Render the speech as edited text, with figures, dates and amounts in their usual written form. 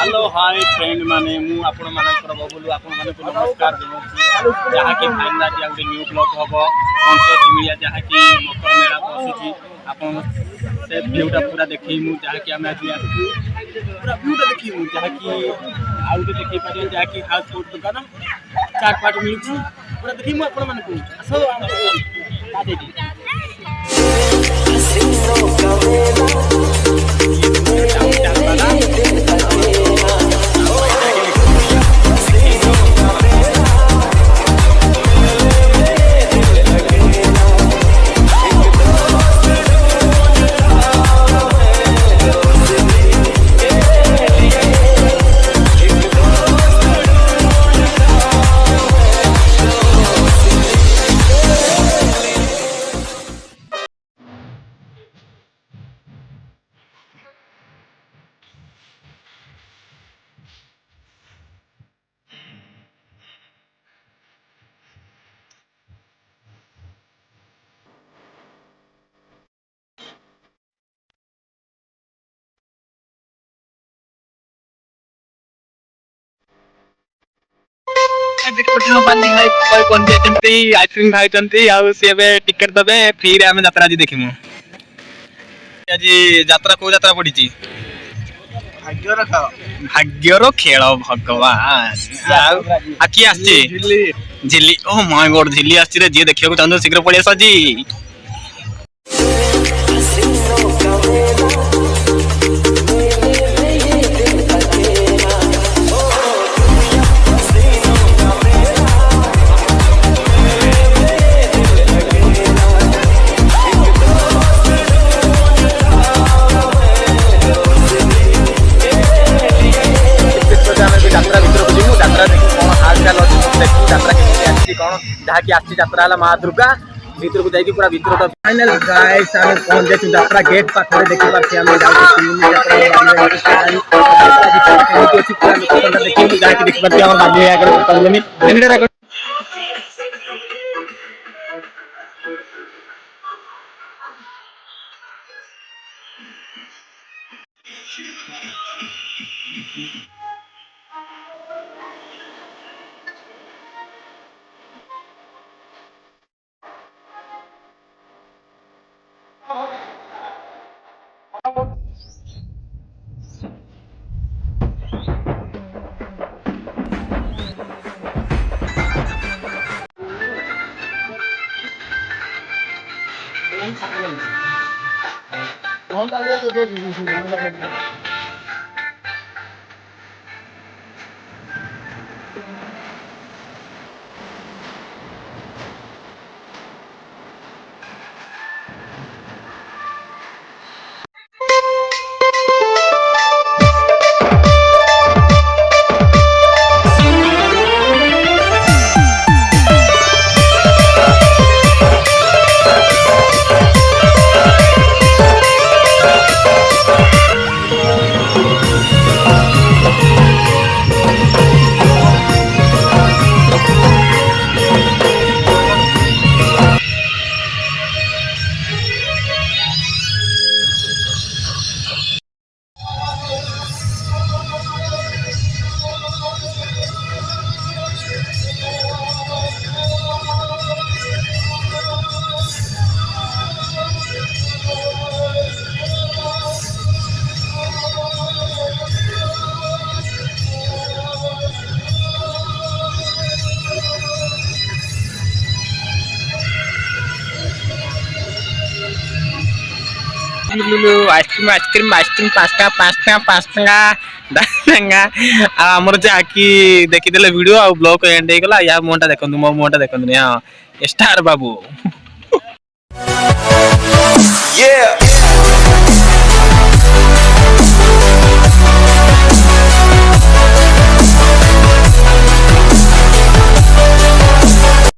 hello hi friend माने मु आपण मानकर बबुलु आपण माने नमस्कार देउछि जहा कि फाइनल या गुटे न्यू ब्लॉग हबो कंसर्ट मिलिया जहा कि मकर मेला बसुछि आपण से व्यूटा पूरा देखि मु जहा कि हम आज पूरा व्यूटा देखि मु जहा कि आउटे देखि पारे जहा कि हाउस फूड दुकान चाट पाट मिलुछि पूरा देखि मु आपण माने कहू असो आ देखि आइसक्रीम खाई टिकेट देवे फ्री आम यात्रा आज देखिमु आज यात्रा को यात्रा पड़ी भाग्यर खेल भगवान किए आसी झिल्ली ओ माय गॉड झिल्ली आसी जी देखा चाहूँ शीघ्र पड़े आस जी जहाँ माँ दुर्गा भीतर को जाइए पूरा भीतर फाइनल गाइस हम पहुंच गए यात्रा गेट पाखरे देखि पारछि हम आइसक्रीम आइसक्रीम आइसक्रीम 5 टका आमर जहाँकि देखीदे वीडियो आ ब्लॉग एंड हो गला या मुहटा देखो मो मुहटा देखो हाँ स्टार बाबू